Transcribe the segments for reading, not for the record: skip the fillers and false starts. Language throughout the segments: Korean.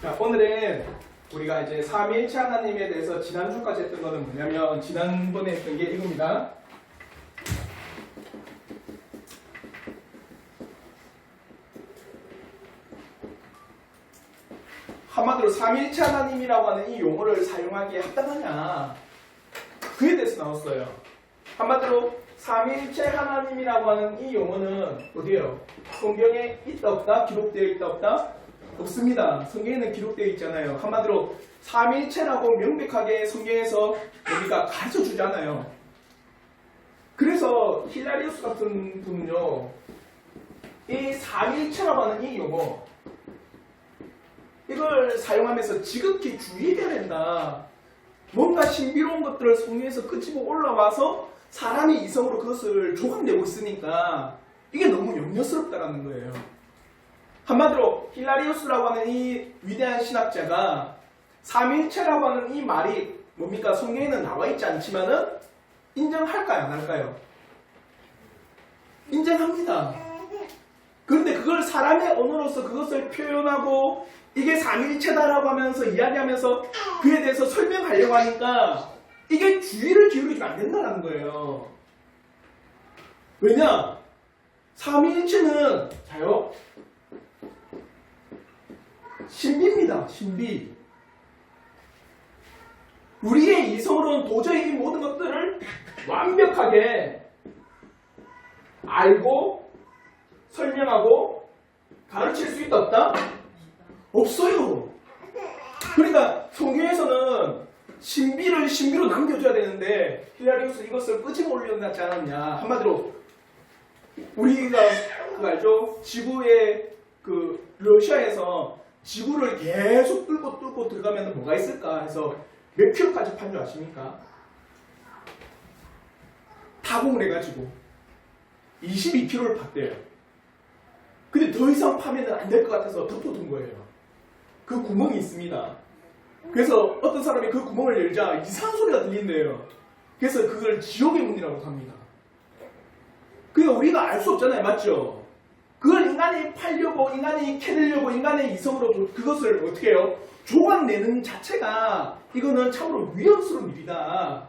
자, 오늘은 우리가 이제 삼위일체 하나님에 대해서 지난주까지 했던 거는 뭐냐면 지난번에 했던 게 이겁니다. 한마디로 삼위일체 하나님이라고 하는 이 용어를 사용하기에 합당하냐, 그에 대해서 나왔어요. 한마디로 삼위일체 하나님이라고 하는 이 용어는 어디에요? 성경에 있다 없다? 기록되어 있다 없다? 없습니다. 성경에는 기록되어 있잖아요. 한마디로 삼위일체라고 명백하게 성경에서 우리가 가르쳐주지 않아요. 그래서 힐라리우스 같은 분은요, 이 삼위일체라고 하는 이 용어, 이걸 사용하면서 지극히 주의해야 된다. 뭔가 신비로운 것들을 성경에서 끄집어 올라와서 사람이 이성으로 그것을 조각내고 있으니까 이게 너무 염려스럽다라는 거예요. 한마디로 힐라리우스라고 하는 이 위대한 신학자가 삼위일체라고 하는 이 말이 뭡니까? 성경에는 나와 있지 않지만은 인정할까요? 안 할까요? 인정합니다. 그런데 그걸 사람의 언어로서 그것을 표현하고 이게 삼위일체다라고 하면서 이야기하면서 그에 대해서 설명하려고 하니까 이게 주의를 기울이면 안 된다는 거예요. 왜냐? 삼위일체는 자요, 신비입니다. 신비. 우리의 이성으로는 도저히 이 모든 것들을 완벽하게 알고 설명하고 가르칠 수 있다 없다? 없어요. 그러니까 성경에서는 신비로 남겨줘야 되는데 힐라리우스 이것을 끄집어 올려놨지 않았냐. 한마디로 우리가 그거 알죠? 지구의 러시아에서 지구를 계속 뚫고 들어가면 뭐가 있을까 해서 몇 킬로까지 판 줄 아십니까? 타공을 해가지고 22킬로를 팠대요. 근데 더 이상 파면 안 될 것 같아서 덮어둔 거예요. 그 구멍이 있습니다. 그래서 어떤 사람이 그 구멍을 열자 이상한 소리가 들린대요. 그래서 그걸 지옥의 문이라고 합니다. 그러니까 우리가 알 수 없잖아요. 맞죠? 그걸 인간이 팔려고, 인간이 캐내려고, 인간의 이성으로 그것을 어떻게 해요? 조각내는 자체가 이거는 참으로 위험스러운 일이다.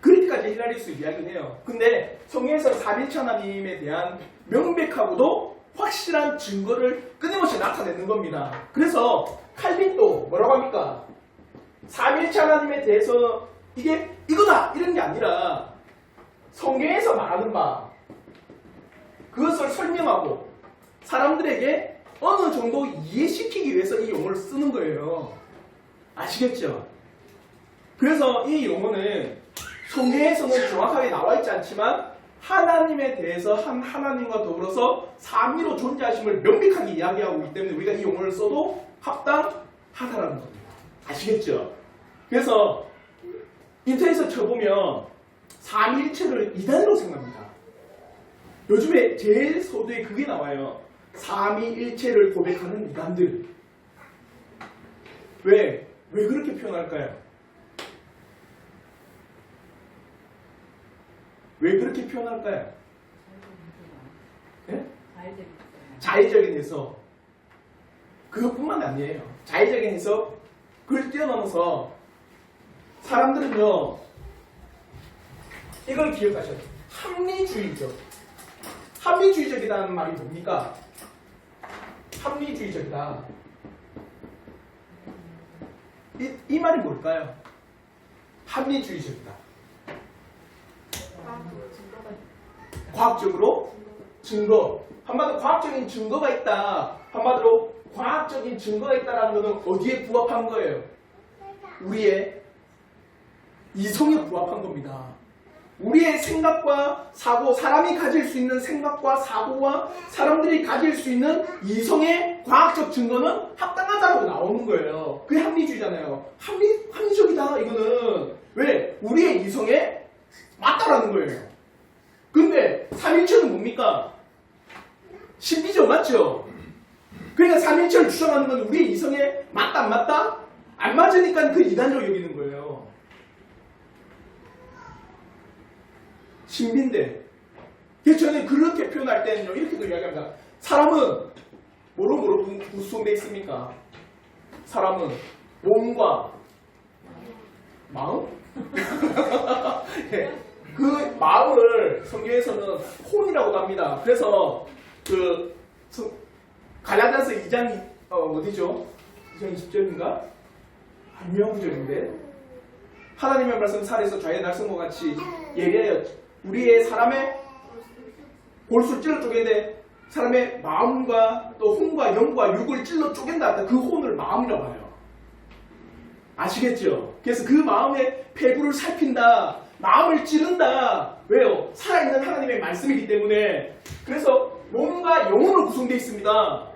그렇게까지 힐라리우스 이야기를 해요. 근데 성경에서 삼위일체 하나님에 대한 명백하고도 확실한 증거를 끊임없이 나타내는 겁니다. 그래서 칼빈도 뭐라고 합니까? 삼위일체 하나님에 대해서 이게 이거다! 이런 게 아니라 성경에서 말하는 바 그것을 설명하고 사람들에게 어느 정도 이해시키기 위해서 이 용어를 쓰는 거예요. 아시겠죠? 그래서 이 용어는 성경에서는 정확하게 나와 있지 않지만 하나님에 대해서 한 하나님과 더불어서 삼위로 존재하심을 명백하게 이야기하고 있기 때문에 우리가 이 용어를 써도 합당하다라는 겁니다. 아시겠죠? 그래서 인터넷에서 쳐보면 삼위일체를 이단으로 생각합니다. 요즘에 제일 서두에 그게 나와요. 삼위일체를 고백하는 이단들. 왜 그렇게 표현할까요? 왜 그렇게 표현할까요? 네? 자의적인 해석. 그것뿐만 아니에요. 자의적인 해석, 그걸 뛰어넘어서 사람들은요, 이걸 기억하셔야 돼요. 합리주의적. 합리주의적이라는 말이 뭡니까? 합리주의적이다. 이 말이 뭘까요? 합리주의적이다. 과학적으로 증거. 한마디로 과학적인 증거가 있다. 한마디로 과학적인 증거가 있다는 것은 어디에 부합한 거예요? 우리의 이성에 부합한 겁니다. 우리의 생각과 사고, 사람이 가질 수 있는 생각과 사고와 사람들이 가질 수 있는 이성의 과학적 증거는 합당하다고 나오는 거예요. 그게 합리주의잖아요. 합리적이다. 이거는 왜? 우리의 이성에 맞다라는 거예요. 근데 삼위일체는 뭡니까? 신비죠, 맞죠? 그러니까 삼위일체를 주장하는 건 우리의 이성에 맞다, 안 맞다? 안 맞으니까 그 이단적으로 여기는 거예요. 신비인데. 그래서 저는 그렇게 표현할 때는요, 이렇게도 이야기합니다. 사람은 뭐로 구성되어 있습니까? 사람은 몸과 마음? 네. 그 마음을 성경에서는 혼이라고 합니다. 그래서 그 갈라디아서 2장 어디죠? 2장 20절인가? 한명구절인데 하나님의 말씀 살에서 좌의 날성과 같이 예리하여 우리의 사람의 골수를 찔러 쪼갠데 사람의 마음과 또 혼과 영과 육을 찔러 쪼갠다. 그 혼을 마음이라고 해요. 아시겠죠? 그래서 그 마음의 폐부를 살핀다. 마음을 찌른다. 왜요? 살아있는 하나님의 말씀이기 때문에. 그래서 몸과 영혼으로 구성되어 있습니다.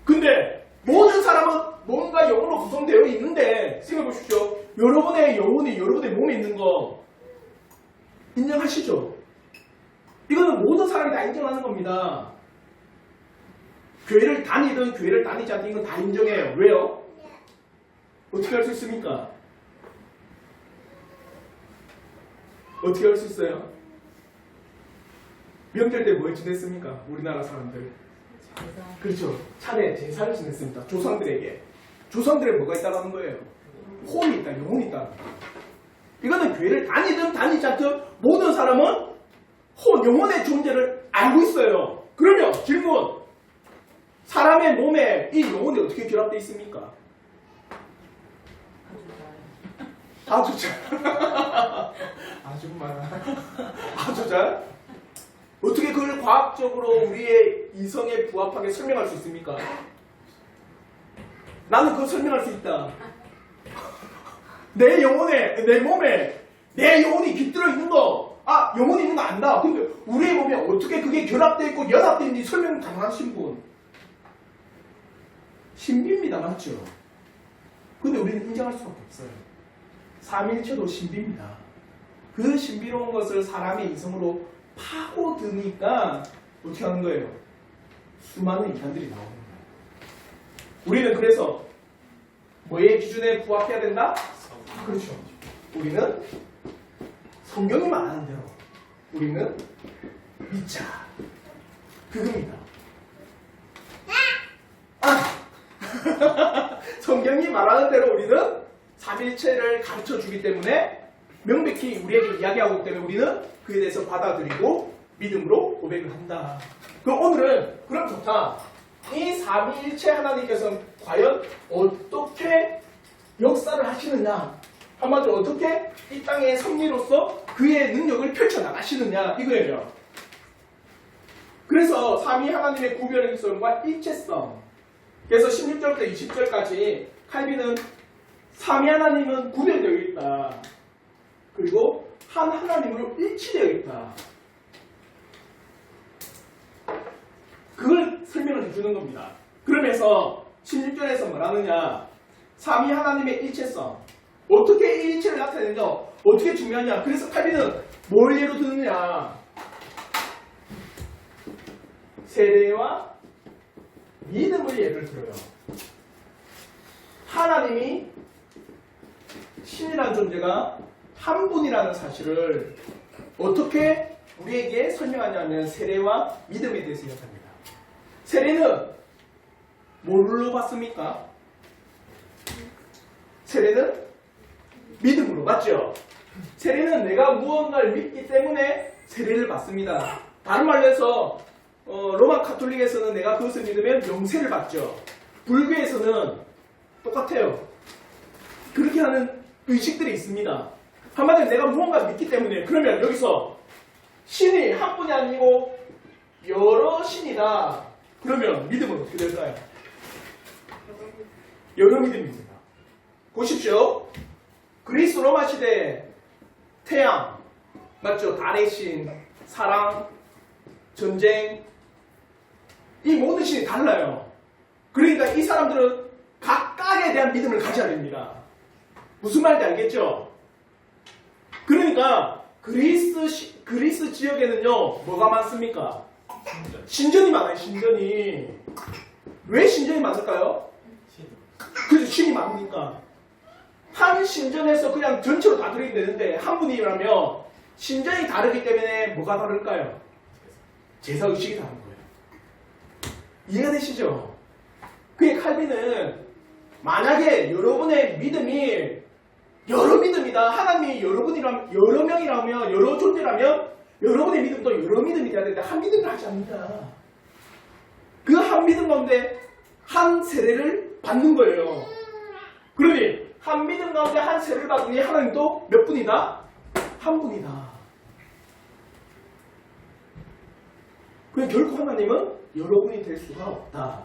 근데 모든 사람은 몸과 영혼으로 구성되어 있는데 생각해 보십시오. 여러분의 영혼이 여러분의 몸에 있는 거 인정하시죠? 이거는 모든 사람이 다 인정하는 겁니다. 교회를 다니든 교회를 다니지 않든 이건 다 인정해요. 왜요? 어떻게 할 수 있습니까? 어떻게 할 수 있어요? 명절 때 뭐 지냈습니까? 우리나라 사람들. 그렇죠. 차례 제사를 지냈습니다. 조상들에게. 조상들에 뭐가 있다는 거예요? 혼이 있다, 영혼이 있다. 이거는 교회를 다니든 다니지 않든 모든 사람은 혼, 영혼의 존재를 알고 있어요. 그러면 질문. 사람의 몸에 이 영혼이 어떻게 결합되어 있습니까? 아주 잘. 아주 잘. 어떻게 그걸 과학적으로 우리의 이성에 부합하게 설명할 수 있습니까? 나는 그걸 설명할 수 있다. 내 영혼에, 내 몸에 내 영혼이 깃들어 있는 거, 영혼이 있는 거 안다. 근데 우리의 몸에 어떻게 그게 결합되어 있고 연합되어 있는지 설명 가능하신 분? 신비입니다. 맞죠? 근데 우리는 인정할 수밖에 없어요. 삼일체도 신비입니다. 그 신비로운 것을 사람의 이성으로 파고드니까 어떻게 하는 거예요? 수많은 이단들이 나오는 거예요. 우리는 그래서 뭐의 기준에 부합해야 된다? 그렇죠. 우리는 성경이 말하는 대로 우리는 믿자. 그겁니다. 성경이 말하는 대로 우리는 삼일체를 가르쳐 주기 때문에 명백히 우리에게 이야기하고 있기 때문에 우리는 그에 대해서 받아들이고 믿음으로 고백을 한다. 그럼 오늘은 그럼 좋다. 이 삼위일체 하나님께서는 과연 어떻게 역사를 하시느냐, 한마디로 어떻게 이 땅의 섭리로서 그의 능력을 펼쳐나가시느냐 이거예요. 그래서 삼위 하나님의 구별성과 일체성, 그래서 16절부터 20절까지 칼빈은 삼위 하나님은 구별되어 있다. 그리고 한 하나님으로 일치되어 있다. 그걸 설명을 해주는 겁니다. 그러면서 16절에서 뭐라느냐, 삼위 하나님의 일체성, 어떻게 이 일체를 나타내느냐, 어떻게 중요하냐. 그래서 칼빈은 뭘 예로 드느냐, 세례와 믿음을 예를 들어요. 하나님이 신이라는 존재가 한 분이라는 사실을 어떻게 우리에게 설명하냐면 세례와 믿음에 대해서 이야기합니다. 세례는 뭘로 받습니까? 세례는 믿음으로, 맞죠? 세례는 내가 무언가를 믿기 때문에 세례를 받습니다. 다른 말로 해서 로마 카톨릭에서는 내가 그것을 믿으면 영세를 받죠. 불교에서는 똑같아요. 그렇게 하는 의식들이 있습니다. 한마디로 내가 무언가 믿기 때문에, 그러면 여기서 신이 한 분이 아니고 여러 신이다. 그러면 믿음은 어떻게 될까요? 여러 믿음입니다. 보십시오. 그리스 로마 시대 태양, 맞죠? 달의 신, 사랑, 전쟁, 이 모든 신이 달라요. 그러니까 이 사람들은 각각에 대한 믿음을 가져야 됩니다. 무슨 말인지 알겠죠? 그러니까 그리스 지역에는요 뭐가 많습니까? 신전이 많아요. 신전이. 왜 신전이 많을까요? 그래서 신이 많으니까. 한 신전에서 그냥 전체로 다 들어야 되는데 한 분이라면 신전이 다르기 때문에 뭐가 다를까요? 제사의식이 다른 거예요. 이해가 되시죠? 그게 칼빈은 만약에 여러분의 믿음이 여러 믿음이다. 하나님이 여러분이라면, 여러 명이라면, 여러 존재라면 여러분의 믿음도 여러 믿음이 돼야 되는데 한 믿음을 하지 않는다. 그 한 믿음 가운데 한 세례를 받는 거예요. 그러니 한 믿음 가운데 한 세례를 받으니 하나님도 몇 분이다? 한 분이다. 그냥 결코 하나님은 여러분이 될 수가 없다.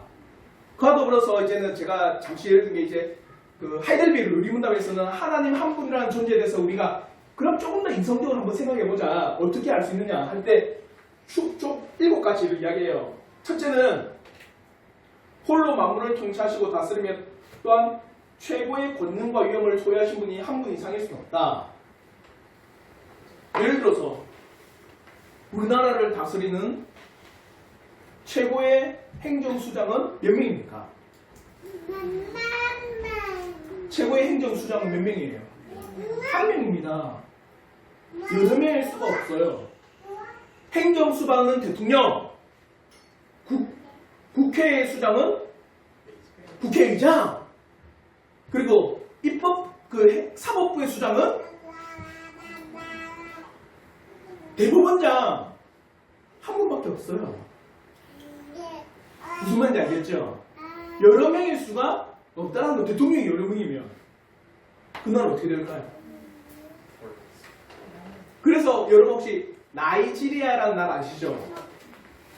그와 더불어서 이제는 제가 잠시 예를 든 게 이제 그 하이델베르 의리문답에서는 하나님 한 분이라는 존재에 대해서 우리가 그럼 조금 더 이성적으로 한번 생각해보자. 어떻게 알 수 있느냐 할 때 쭉 7가지를 이야기해요. 첫째는 홀로 만물을 통치하시고 다스리며 또한 최고의 권능과 위엄을 소유하신 분이 한 분 이상일 수는 없다. 예를 들어서 우리나라를 다스리는 최고의 행정수장은 몇 명입니까? 최고의 행정수장은 몇 명이에요? 한 명입니다. 여러 명일 수가 없어요. 행정수장은 대통령, 국회 수장은 국회의장, 그리고 사법부의 수장은 대법원장 한 분밖에 없어요. 무슨 말인지 알겠죠? 여러 명일 수가 없다는 거. 대통령이 여러 명이면 그 나라 어떻게 될까요? 그래서 여러분 혹시 나이지리아라는 나라 아시죠?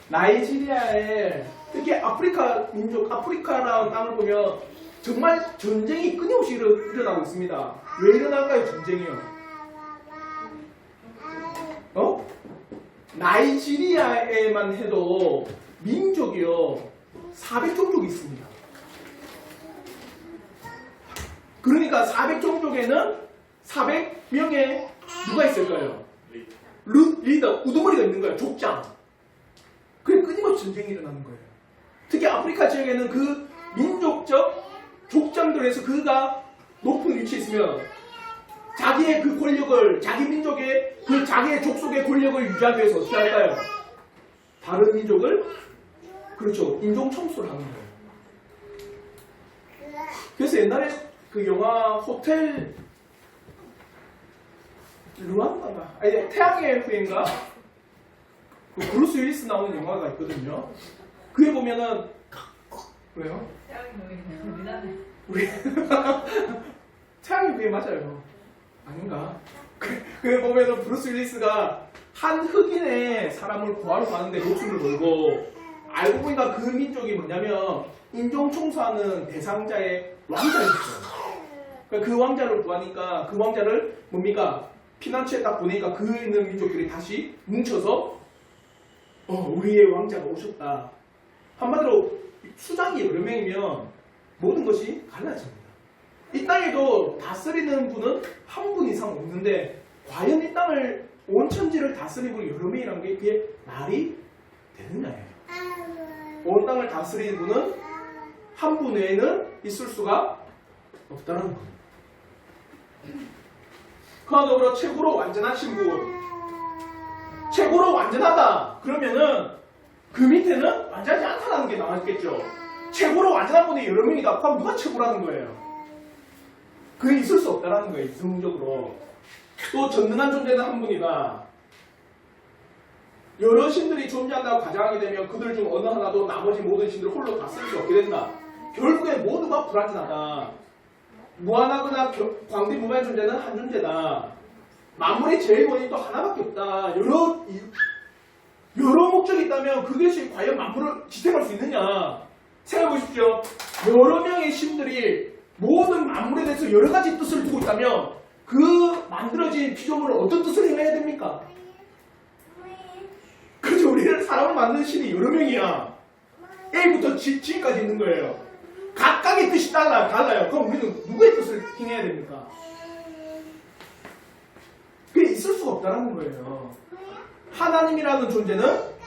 나이지리아에 특히 아프리카 민족, 아프리카라는 땅을 보면 정말 전쟁이 끊임없이 일어나고 있습니다. 왜 일어날까요? 전쟁이요. 나이지리아에만 해도 민족이요 400종족이 있습니다. 그러니까 400종족에는 400명의 누가 있을까요? 리더, 우두머리가 있는 거예요. 족장. 그래 끊임없이 전쟁이 일어나는 거예요. 특히 아프리카 지역에는 그 민족적 족장들에서 그가 높은 위치에 있으면 자기의 그 권력을, 자기 민족의 그 자기의 족속의 권력을 유지하기 위해서 어떻게 할까요? 다른 민족을, 그렇죠, 인종 청소를 하는 거예요. 그래서 옛날에 그 영화 호텔 루안다가 아니 태양의 후예인가? 그 브루스 윌리스 나오는 영화가 있거든요. 그에 보면은 왜요? 우리 태양의 후예 맞아요. 아닌가? 그에 보면은 브루스 윌리스가 한 흑인의 사람을 구하러 가는데 목숨을 걸고 알고 보니까 그 민족이 뭐냐면 인종 청소하는 대상자의 왕자였어요. 그러니까 그 왕자를 구하니까 그 왕자를 뭡니까? 피난처에 딱 보내니까 그 있는 민족들이 다시 뭉쳐서 우리의 왕자가 오셨다. 한마디로 수장이 여러 명이면 모든 것이 갈라집니다. 이 땅에도 다스리는 분은 한 분 이상 없는데 과연 이 땅을 온 천지를 다스리고 여러 명이라는 게 그게 말이 되느냐예요. 온 땅을 다스리는 분은 한 분 외에는 있을 수가 없다는 겁니다. 그와 더불어 최고로 완전하신 분. 최고로 완전하다. 그러면은 그 밑에는 완전하지 않다는 게 나왔겠죠. 최고로 완전한 분이 여러 명이다. 그럼 누가 최고라는 거예요? 그게 있을 수 없다는 거예요. 이성적으로. 또 전능한 존재는 한 분이다. 여러 신들이 존재한다고 가정하게 되면 그들 중 어느 하나도 나머지 모든 신들을 홀로 다스릴 수 없게 된다. 결국엔 모두가 불완전하다. 무한하거나 광대무변한 존재는 한 존재다. 만물의 제일 원인도 하나밖에 없다. 여러 목적이 있다면 그것이 과연 만물을 지탱할 수 있느냐. 생각해 보십시오. 여러 명의 신들이 모든 만물에 대해서 여러 가지 뜻을 두고 있다면 그 만들어진 피조물을 어떤 뜻을 행해야 됩니까? 그래서 우리는 사람을 만드는 신이 여러 명이야. A부터 G까지 있는 거예요. 각각의 뜻이 달라요. 그럼 우리는 누구의 뜻을 행해야 됩니까? 그게 있을 수가 없다는 거예요. 하나님이라는 존재는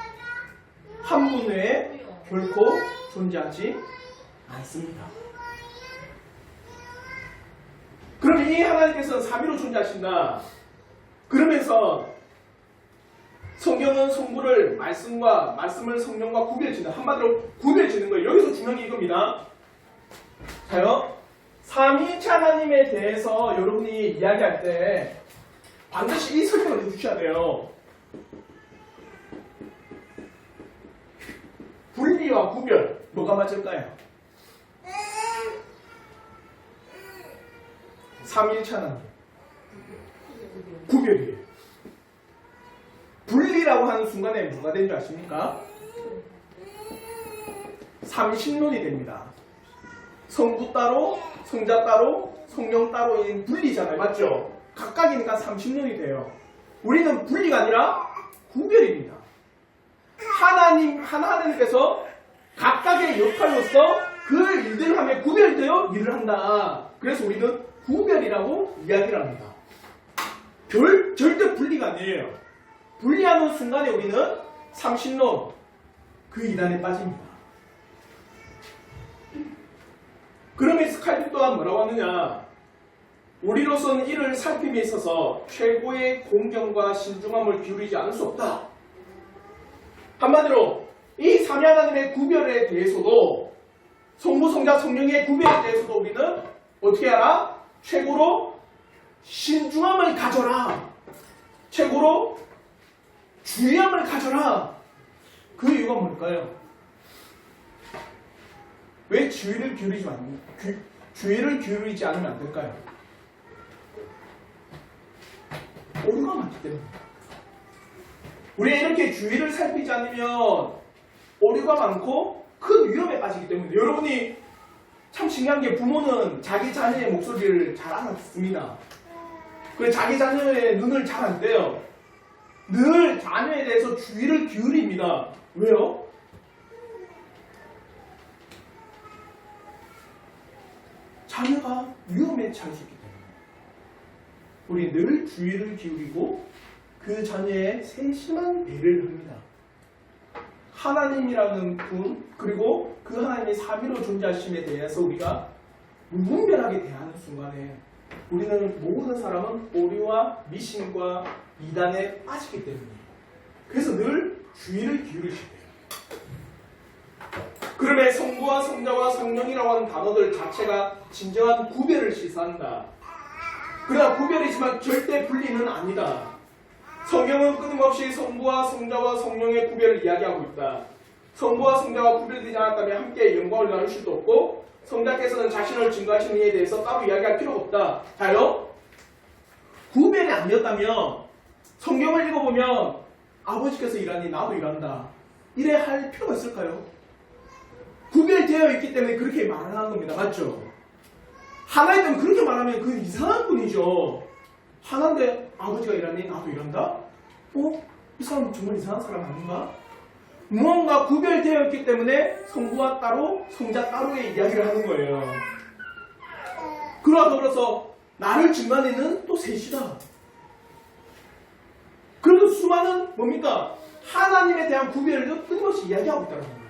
한 분 외에 결코 존재하지 않습니다. 그럼 이 하나님께서는 삼위로 존재하신다. 그러면서 성경은 성부를 말씀을 성령과 구별짓는, 한마디로 구별짓는 거예요. 여기서 중요한 게 이겁니다. 자요, 삼위일체 하나님에 대해서 여러분이 이야기할 때 반드시 이 설명을 해주셔야 돼요. 분리와 구별, 뭐가 맞을까요? 삼위일체 하나님. 구별이에요. 분리라고 하는 순간에 뭐가 된 줄 아십니까? 삼신론이 됩니다. 성부 따로, 성자 따로, 성령 따로인 분리잖아요. 맞죠? 각각이니까 삼신론이 돼요. 우리는 분리가 아니라 구별입니다. 하나님께서 각각의 역할로서 그 일들을 하며 구별되어 일을 한다. 그래서 우리는 구별이라고 이야기를 합니다. 절대 분리가 아니에요. 분리하는 순간에 우리는 삼신론, 그 이단에 빠집니다. 그러면서 칼빈 또한 뭐라고 하느냐? 우리로서는 이를 살핌에 있어서 최고의 공경과 신중함을 기울이지 않을 수 없다. 한마디로 이 삼위 하나님의 구별에 대해서도 성부, 성자, 성령의 구별에 대해서도 우리는 어떻게 하라? 최고로 신중함을 가져라. 최고로 주의함을 가져라. 그 이유가 뭘까요? 왜 주의를 기울이지 않으면 안 될까요? 오류가 많기 때문에. 우리가 이렇게 주의를 살피지 않으면 오류가 많고 큰 위험에 빠지기 때문에. 여러분이 참 신기한 게 부모는 자기 자녀의 목소리를 잘 알아듣습니다. 그래서 자기 자녀의 눈을 잘 안 떼요. 늘 자녀에 대해서 주의를 기울입니다. 왜요? 자녀가 위험에 처할 수 있기 때문에. 우리 늘 주의를 기울이고 그 자녀의 세심한 배려를 합니다. 하나님이라는 분, 그리고 그 하나님의 삼위로 존재하심에 대해서 우리가 무분별하게 대하는 순간에 우리는 모든 사람은 오류와 미신과 이단에 빠지기 때문이에요. 그래서 늘 주의를 기울이셔야 돼요. 그러면 성부와 성자와 성령이라고 하는 단어들 자체가 진정한 구별을 시사한다. 그러나 구별이지만 절대 분리는 아니다. 성경은 끊임없이 성부와 성자와 성령의 구별을 이야기하고 있다. 성부와 성자가 구별되지 않았다면 함께 영광을 나눌 수도 없고 성자께서는 자신을 증거하시는 이에 대해서 따로 이야기할 필요가 없다. 자요? 구별이 아니었다면 성경을 읽어보면 아버지께서 일하니 나도 일한다. 이래 할 필요가 있을까요? 구별되어 있기 때문에 그렇게 말하는 겁니다. 맞죠? 하나일 때는 그렇게 말하면 그건 이상한 분이죠. 하나인데 아버지가 일하니 나도 일한다? 이 사람 정말 이상한 사람 아닌가? 무언가 구별되어 있기 때문에 성부와 따로 성자 따로의 이야기를 하는 거예요. 그러나 더불어서 나를 증거하는 또 셋이다. 그래도 수많은 뭡니까? 하나님에 대한 구별을 끊임없이 이야기하고 있다는 거예요.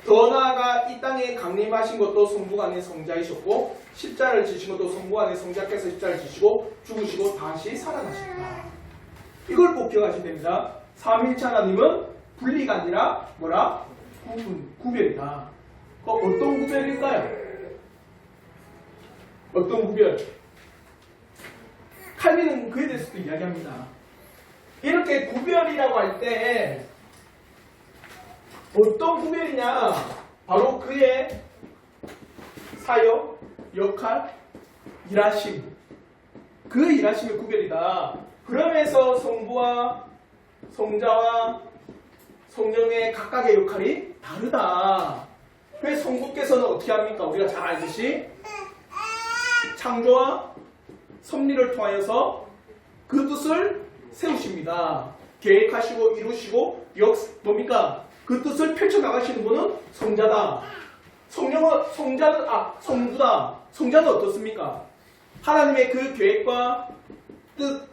더 나아가 이 땅에 강림하신 것도 성부가 아닌 성자이셨고 십자를 지신 것도 성부가 아닌 성자께서 십자를 지시고 죽으시고 다시 살아나셨다. 이걸 꼭 기억하시면 됩니다. 삼위일체 하나님은 분리가 아니라 뭐라? 구별이다. 어떤 구별일까요? 어떤 구별? 칼빈은 그에 대해서도 이야기합니다. 이렇게 구별이라고 할 때 어떤 구별이냐? 바로 그의 사역, 역할, 일하심. 그 일하심의 구별이다. 그러면서 성부와 성자와 성령의 각각의 역할이 다르다. 그래서 성부께서는 어떻게 합니까? 우리가 잘 알듯이 창조와 섭리를 통하여서 그 뜻을 세우십니다. 계획하시고 이루시고 뭡니까? 그 뜻을 펼쳐나가시는 분은 성자다. 성부다. 성자는 어떻습니까? 하나님의 그 계획과 뜻,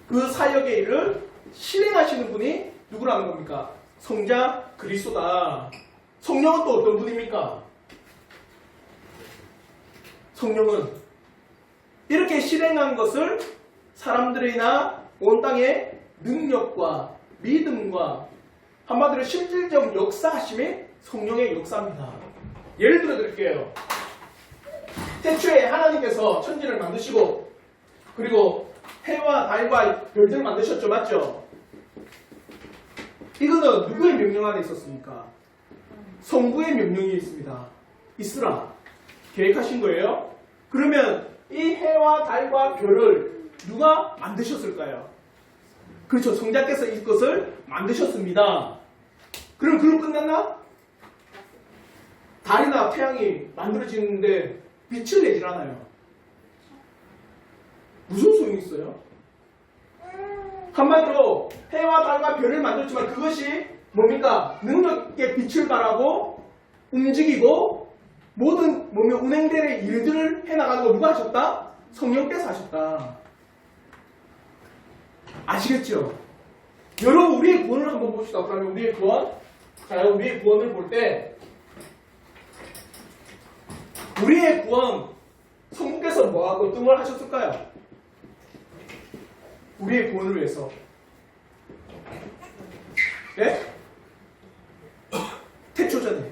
그 사역의 일을 실행하시는 분이 누구라는 겁니까? 성자 그리스도다. 성령은 또 어떤 분입니까? 성령은 이렇게 실행한 것을 사람들이나 온 땅의 능력과 믿음과 한마디로 실질적 역사하심의 성령의 역사입니다. 예를 들어 드릴게요. 태초에 하나님께서 천지를 만드시고 그리고 해와 달과 별들을 만드셨죠. 맞죠? 이거는 누구의 명령 안에 있었습니까? 성부의 명령이 있습니다. 있으라. 계획하신 거예요. 그러면 이 해와 달과 별을 누가 만드셨을까요? 그렇죠. 성자께서 이것을 만드셨습니다. 그럼 그럼 끝났나? 달이나 태양이 만들어지는데 빛을 내질 않아요. 무슨 소용이 있어요? 한마디로 해와 달과 별을 만들었지만 그것이 뭡니까? 능력의 빛을 발하고 움직이고 모든 운행되는 일들을 해나가는 거 누가 하셨다? 성령께서 하셨다. 아시겠죠? 여러분 우리의 구원을 한번 봅시다. 그러면 우리의 구원, 자 우리의 구원을 볼 때 우리의 구원 성부께서 뭐하고 어떤 걸 하셨을까요? 우리의 구원을 위해서 네? 태초전에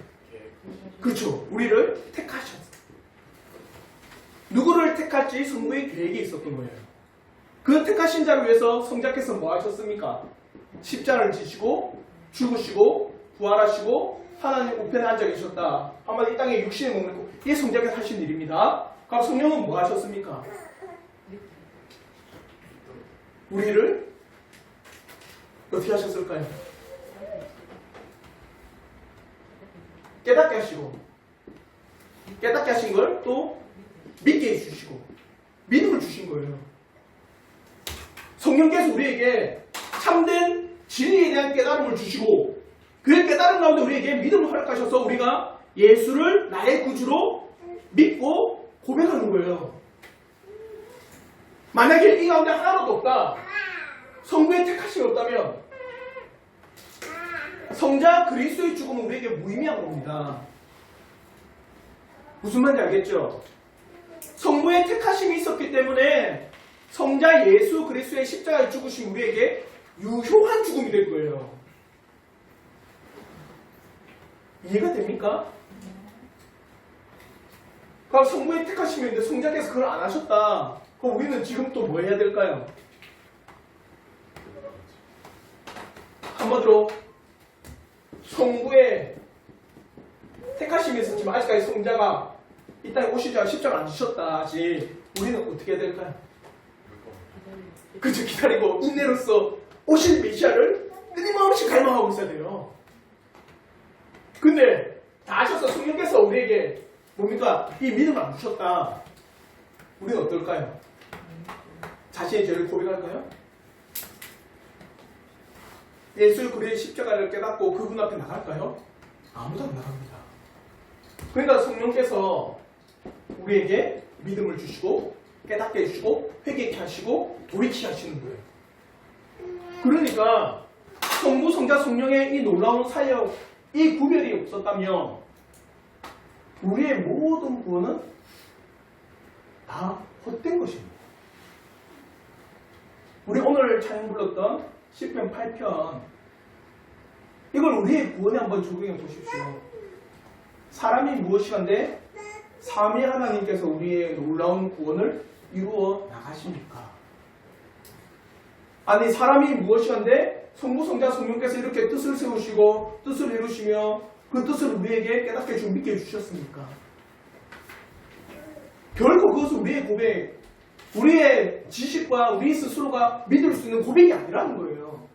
그렇죠. 우리를 택하셨어요. 누구를 택할지 성부의 계획이 있었던 거예요. 그 택하신 자를 위해서 성자께서 뭐 하셨습니까? 십자가를 지시고 죽으시고 부활하시고 하나님 우편에 앉아 계셨다. 한마디 이 땅에 육신의 몸을 입고 이게 성자께서 하신 일입니다. 그럼 성령은 뭐 하셨습니까? 우리를 어떻게 하셨을까요? 깨닫게 하시고 깨닫게 하신 걸 또 믿게 해주시고 믿음을 주신 거예요. 성령께서 우리에게 참된 진리에 대한 깨달음을 주시고 그 깨달음 가운데 우리에게 믿음을 허락하셔서 우리가 예수를 나의 구주로 믿고 고백하는 거예요. 만약에 이 가운데 하나도 없다. 성부의 택하심이 없다면 성자 그리스도의 죽음은 우리에게 무의미한 겁니다. 무슨 말인지 알겠죠? 성부의 택하심이 있었기 때문에 성자 예수 그리스도의 십자가의 죽으심이 우리에게 유효한 죽음이 될 거예요. 이해가 됩니까? 그럼 성부의 택하심이 있는데 성자께서 그걸 안 하셨다. 그럼 우리는 지금 또 뭐 해야 될까요? 한마디로 성부의 택하심이 있었지만 아직까지 성자가 이 땅에 오시지 않고 십자가 안 주셨다. 아직 우리는 어떻게 해야 될까요? 그저 기다리고 인내로서 오실 메시아를 끊임없이 갈망하고 있어야 돼요. 근데 다 하셔서 성령께서 우리에게 뭡니까? 이 믿음을 안 주셨다. 우리는 어떨까요? 자신의 죄를 고백할까요? 예수 그리스도의 십자가를 깨닫고 그분 앞에 나갈까요? 아무도 안 나갑니다. 그러니까 성령께서 우리에게 믿음을 주시고 깨닫게 해주시고 회개케 하시고 돌이키게 하시는 거예요. 그러니까 성부, 성자, 성령의 이 놀라운 사역, 이 구별이 없었다면 우리의 모든 구원은 다 헛된 것입니다. 우리 오늘 찬양 불렀던 시편 8편 이걸 우리의 구원에 한번 적용해 보십시오. 사람이 무엇이간데 삼위 하나님께서 우리의 놀라운 구원을 이루어 나가십니까? 아니 사람이 무엇이간데 성부, 성자, 성령께서 이렇게 뜻을 세우시고 뜻을 이루시며 그 뜻을 우리에게 깨닫게 준비케 해주셨습니까? 결코 그것은 우리의 고백, 우리의 지식과 우리 스스로가 믿을 수 있는 고백이 아니라는 거예요.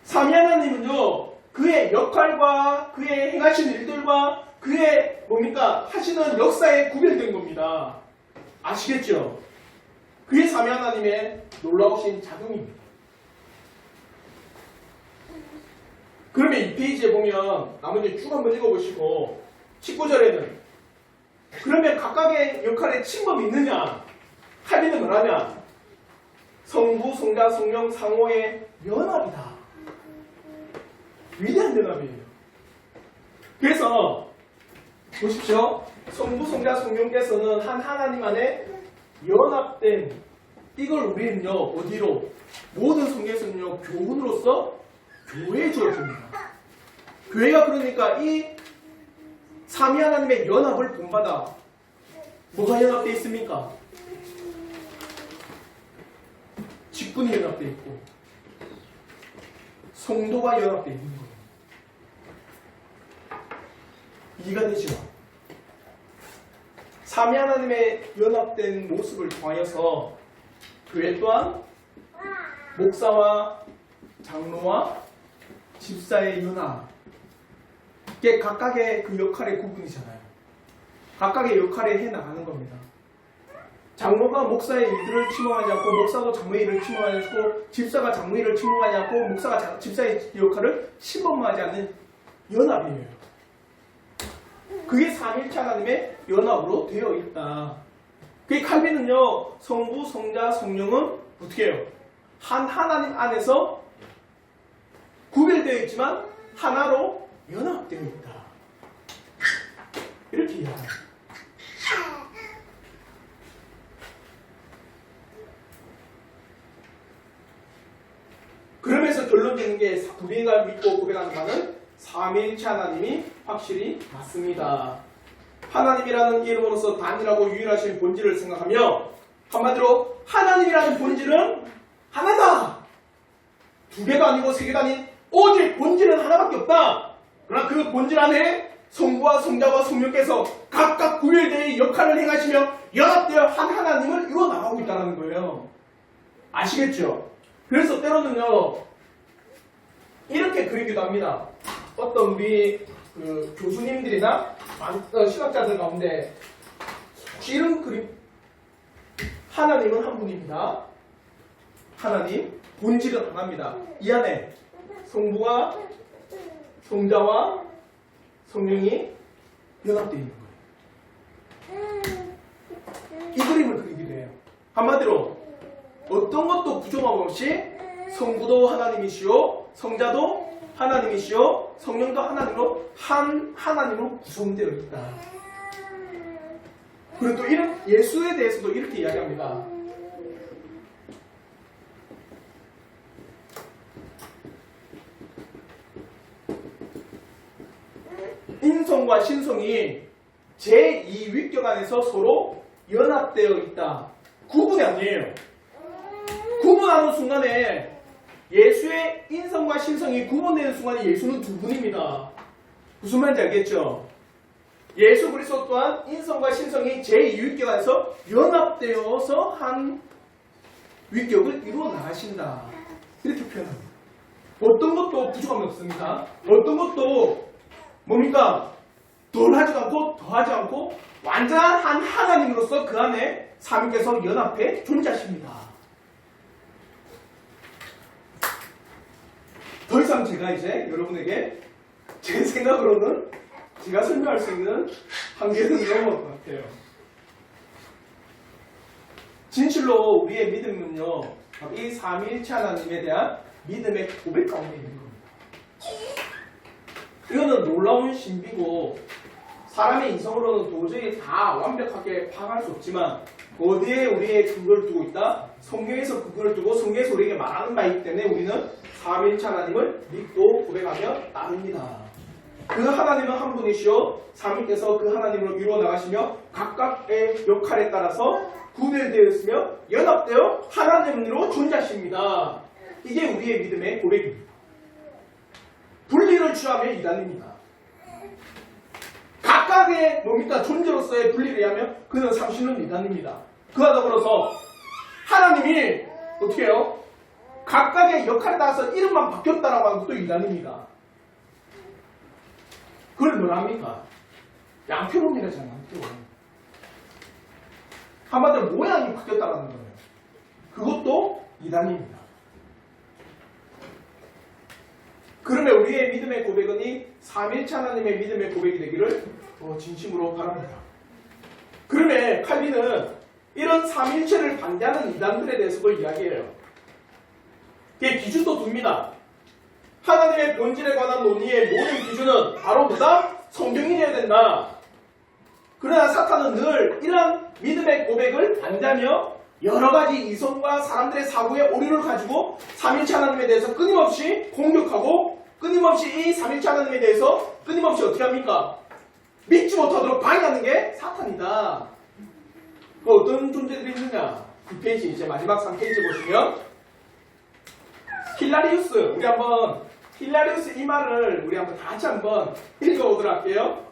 삼위 하나님은요, 그의 역할과 그의 행하신 일들과 그의 하시는 역사에 구별된 겁니다. 아시겠죠? 그의 삼위 하나님의 놀라우신 작용입니다. 그러면 이 페이지에 보면 나머지 쭉 한번 읽어보시고 19절에는 그러면 각각의 역할에 침범이 있느냐? 합의는 뭐라냐? 성부, 성자, 성령, 상호의 연합이다. 위대한 연합이에요. 그래서 보십시오. 성부, 성자, 성령께서는 한 하나님 안에 연합된 이걸 우리는요 어디로? 모든 성경에서는요 교훈으로서 교회에 주어집니다. 교회가 그러니까 이 삼위 하나님의 연합을 본받아 뭐가 연합되어 있습니까? 직분이 연합되어 있고 성도가 연합되어 있는 거예요. 이해가 되죠? 삼위 하나님의 연합된 모습을 통하여서 교회 또한 목사와 장로와 집사의 연합, 이게 각각의 그 역할의 구분이잖아요. 각각의 역할을 해나가는 겁니다. 장로가 목사의 일들을 침범하지 않고 목사도 장로의 일을 침범하지 않고 집사가 장로의 일을 침범하지 않고 목사가 집사의 역할을 침범하지 않는 연합이에요. 그게 삼위일체 하나님의 연합으로 되어 있다. 그 칼빈은요, 성부, 성자, 성령은 어떻게 해요? 한 하나님 안에서 구별되어 있지만 하나로 연합되어 있다. 이렇게 이야기합니다. 그러면서 결론적인 게 우리가 믿고 고백하는 바는 삼위일체 하나님이 확실히 맞습니다. 하나님이라는 이름으로서 단일하고 유일하신 본질을 생각하며 한마디로 하나님이라는 본질은 하나다. 두 개가 아니고 세 개가 아닌 오직 본질은 하나밖에 없다. 그러나 그 본질 안에 성부와 성자와 성령께서 각각 구별되어 역할을 행하시며 연합되어 한 하나님을 이루어나가고 있다는 거예요. 아시겠죠? 그래서 때로는요 이렇게 그리기도 합니다. 어떤 우리 그 교수님들이나 신학자들 가운데 혹시 이런 그림, 하나님은 한 분입니다. 하나님 본질은 하나입니다. 이 안에 성부와 성자와 성령이 연합되어 있는 거예요. 이 그림을 그리기도 해요. 한마디로 어떤 것도 부족함 없이 성부도 하나님이시오, 성자도 하나님이시오, 성령도 하나님으로 한 하나님으로 구성되어 있다. 그리고 또 이런 예수에 대해서도 이렇게 이야기합니다. 인성과 신성이 제2위격 안에서 서로 연합되어 있다. 구분이 아니에요. 구분하는 순간에 예수의 인성과 신성이 구분되는 순간에 예수는 두 분입니다. 무슨 말인지 알겠죠? 예수 그리스도 또한 인성과 신성이 제2위격 안에서 연합되어서 한 위격을 이루어 나가신다. 이렇게 표현합니다. 어떤 것도 부족함이 없습니다. 어떤 것도 뭡니까? 덜하지도 않고 더하지 않고 완전한 한 하나님으로서 그 안에 삼위께서 연합해 존재하십니다. 더 이상 제가 이제 여러분에게 제 생각으로는 제가 설명할 수 있는 한계는 넘어갈 것 같아요. 진실로 우리의 믿음은요, 이 삼위일체 하나님에 대한 믿음의 고백 가운데 있는 겁니다. 이거는 놀라운 신비고 사람의 인성으로는 도저히 다 완벽하게 파악할 수 없지만 어디에 우리의 근거를 두고 있다? 성경에서 근거를 두고 성경에서 우리에게 말하는 바이기 때문에 우리는 삼위일체 하나님을 믿고 고백하며 따릅니다. 그 하나님은 한 분이시오. 삼위께서 그 하나님으로 이루어 나가시며 각각의 역할에 따라서 구별되어 있으며 연합되어 하나님으로 존재하십니다. 이게 우리의 믿음의 고백입니다. 분리를 취하면 이단입니다. 각각의 뭡니까? 존재로서의 분리를 하면 그는 상실은 이단입니다. 그와 더불어서 하나님이 어떻게 해요? 각각의 역할에 따라서 이름만 바뀌었다라고 하는 것도 이단입니다. 그걸 뭐라 합니까? 양표론이라잖아요. 양표론. 한마디로 모양이 바뀌었다라는 거예요. 그것도 이단입니다. 그러면 우리의 믿음의 고백은 이 삼위일체 하나님의 믿음의 고백이 되기를 진심으로 바랍니다. 그러면 칼빈은 이런 삼위일체를 반대하는 이단들에 대해서도 이야기해요. 그게 기준도 둡니다. 하나님의 본질에 관한 논의의 모든 기준은 바로 뭐다? 성경이어야 된다. 그러나 사탄은 늘 이러한 믿음의 고백을 반대하며 여러 가지 이성과 사람들의 사고의 오류를 가지고 삼위일체 하나님에 대해서 끊임없이 공격하고 끊임없이 끊임없이 이 삼일체 하나님에 대해서 끊임없이 어떻게 합니까? 믿지 못하도록 방해하는 게 사탄이다. 그 어떤 존재들이 있느냐? 9페이지 이제 마지막 3페이지 보시면 힐라리우스, 우리 한번 힐라리우스 이 말을 우리 한번 다 같이 한번 읽어보도록 할게요.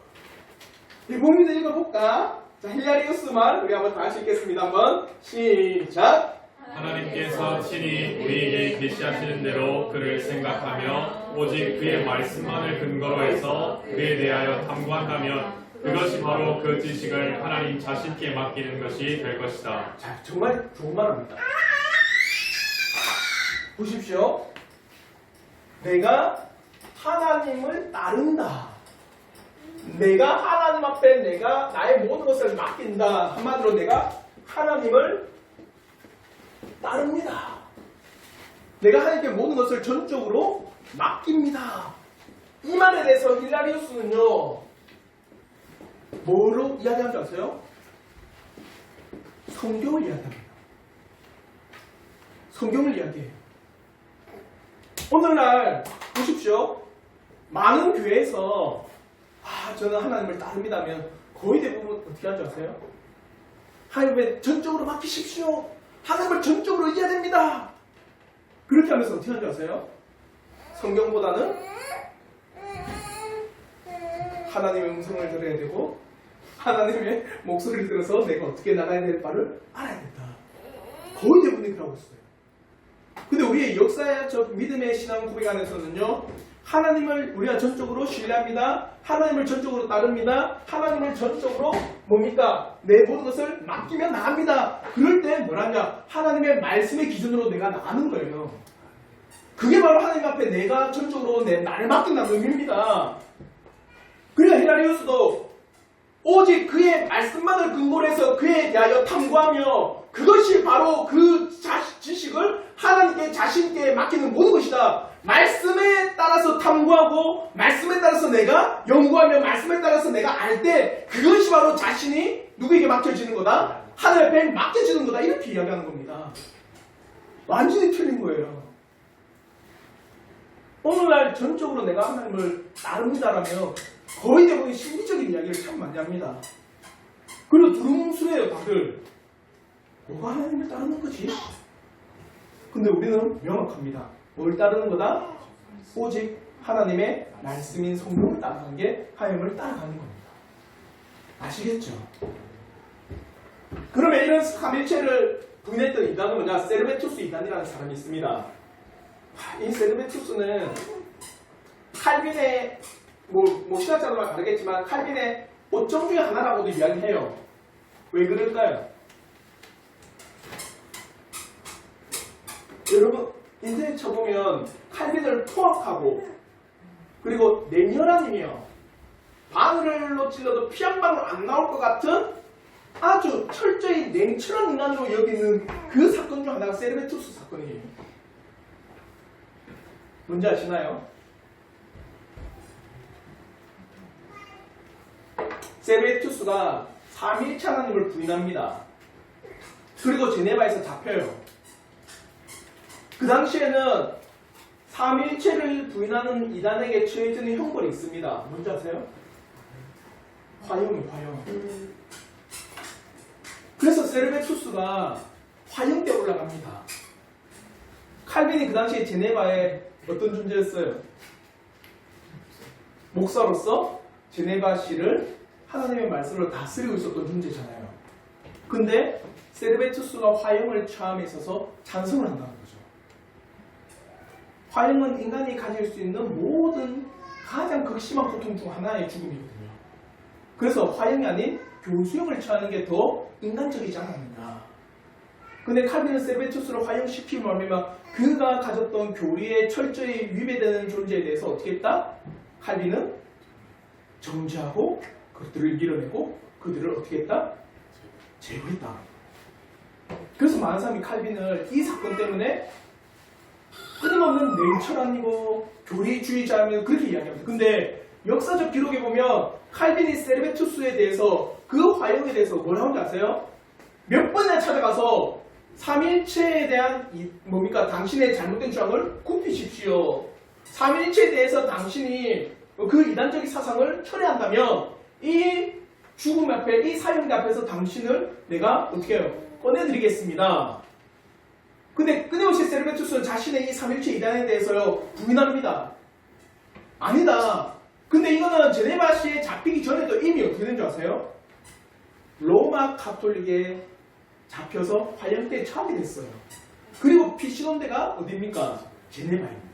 봉인도 읽어볼까? 자, 힐라리우스 말 우리 한번 다 같이 읽겠습니다. 한번 시작. 하나님께서 친히 우리에게 계시하시는 대로 그를 생각하며 오직 그의 말씀만을 근거로 해서 그에 대하여 탐구한다면 그것이 바로 그 지식을 하나님 자신께 맡기는 것이 될 것이다. 자, 정말 좋은 말입니다. 보십시오. 내가 하나님을 따른다. 내가 하나님 앞에 내가 나의 모든 것을 맡긴다. 한마디로 내가 하나님을 따릅니다. 내가 하나님께 모든 것을 전적으로 맡깁니다. 이 말에 대해서 힐라리우스는요, 뭐로 이야기하는 줄 아세요? 성경을 이야기합니다. 성경을 이야기해요. 오늘날 보십시오. 많은 교회에서 저는 하나님을 따릅니다면 거의 대부분 어떻게 하는 줄 아세요? 하나님을 전적으로 맡기십시오. 하나님을 전적으로 이해해야 됩니다. 그렇게 하면서 어떻게 하는 줄 아세요? 성경보다는 하나님의 음성을 들어야 되고 하나님의 목소리를 들어서 내가 어떻게 나가야 될 바를 알아야겠다. 거의 대부분이 그러고 있어요. 근데 우리의 역사적 믿음의 신앙 고백 안에서는요, 하나님을 우리가 전적으로 신뢰합니다. 하나님을 전적으로 따릅니다. 하나님을 전적으로 뭡니까? 내 모든 것을 맡기면 나갑니다. 그럴 때 뭐라냐? 하나님의 말씀의 기준으로 내가 나가는 거예요. 그게 바로 하나님 앞에 내가 전적으로 나를 맡긴다는 의미입니다. 그러니까 힐라리우스도 오직 그의 말씀만을 근거로 해서 그에 대하여 탐구하며 그것이 바로 그 지식을 하나님께 자신께 맡기는 모든 것이다. 말씀에 따라서 탐구하고 말씀에 따라서 내가 연구하며 말씀에 따라서 내가 알 때 그것이 바로 자신이 누구에게 맡겨지는 거다? 하나님 앞에 맡겨지는 거다. 이렇게 이야기하는 겁니다. 완전히 틀린 거예요. 오늘날 전적으로 내가 하나님을 따릅니다라며 거의 대부분 심리적인 이야기를 참 많이 합니다. 그리고 두루뭉술해요 다들. 뭐가 하나님을 따르는 거지? 근데 우리는 명확합니다. 뭘 따르는 거다? 오직 하나님의 말씀인 성경을 따라가는 게 하나님을 따라가는 겁니다. 아시겠죠? 그러면 이런 삼일체를 부인했던 이단은 뭐냐? 세르베투스 이단이라는 사람이 있습니다. 이 세르베투스는 칼빈의 신학자들과 다르겠지만 칼빈의 오점 중에 하나라고도 이야기해요. 왜 그럴까요? 여러분 인터넷 쳐보면 칼빈을 포악하고 그리고 냉혈한이며 바늘로 찔러도 피 한 방울 안 나올 것 같은 아주 철저히 냉철한 인간으로 여기는 그 사건 중 하나가 세르베투스 사건이에요. 뭔지 아시나요? 세르베투스가 삼위일체 하나님을 부인합니다. 그리고 제네바에서 잡혀요. 그 당시에는 삼위일체를 부인하는 이단에게 처해지는 형벌이 있습니다. 뭔지 아세요? 화형이에요, 화형. 그래서 세르베투스가 화형대에 올라갑니다. 칼빈이 그 당시에 제네바에 어떤 존재였어요? 목사로서 제네바시를 하나님의 말씀으로 다스리고 있었던 존재잖아요. 근데 세르베투스가 화형을 처함에 있어서 찬성을 한다는 거죠. 화형은 인간이 가질 수 있는 모든 가장 극심한 고통 중 하나의 죽음이거든요. 그래서 화형이 아닌 교수형을 처하는 게 더 인간적이지 않았느냐. 근데 칼빈은 세르베투스를 화형시키면 말미암아 그가 가졌던 교리에 철저히 위배되는 존재에 대해서 어떻게 했다? 칼빈은 정지하고 그들을 밀어내고 그들을 어떻게 했다? 제거했다. 그래서 많은 사람이 칼빈을 이 사건 때문에 끊임없는 냉철한이고 교리주의자면 그렇게 이야기합니다. 근데 역사적 기록에 보면 칼빈이 세르베투스에 대해서 그 화형에 대해서 뭘 하는지 아세요? 몇 번이나 찾아가서 삼일체에 대한 당신의 잘못된 주장을 굽히십시오. 삼위일체에 대해서 당신이 그 이단적인 사상을 철회한다면 이 죽음 앞에, 이 사형대 앞에서 당신을 내가 어떻게 해요? 꺼내드리겠습니다. 근데 끊임없이 세르베투스는 자신의 이 삼위일체 이단에 대해서요 부인합니다. 아니다. 근데 이거는 제네바시에 잡히기 전에도 이미 어떻게 된 줄 아세요? 로마 가톨릭에 잡혀서 화형대에 처하게 됐어요. 그리고 피신온 데가 어디입니까? 제네바입니다.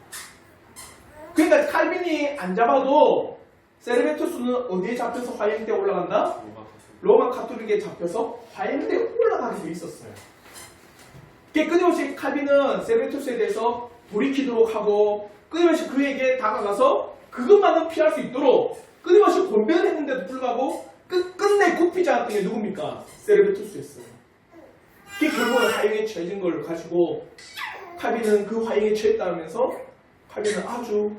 그러니까 칼빈이 안 잡아도 세르베투스는 어디에 잡혀서 화형대에 올라간다? 로마 가톨릭에 잡혀서 화형대에 올라가게 돼 있었어요. 끊임없이 칼빈은 세르베투스에 대해서 돌이키도록 하고 끊임없이 그에게 다가가서 그것만은 피할 수 있도록 끊임없이 권변을 했는데도 불구하고 끝내 굽히지 않았던 게 누굽니까? 세르베투스였어요. 그게 결국은 화형에 처해진 걸 가지고 칼빈은 그 화형에 처했다면서 칼빈은 아주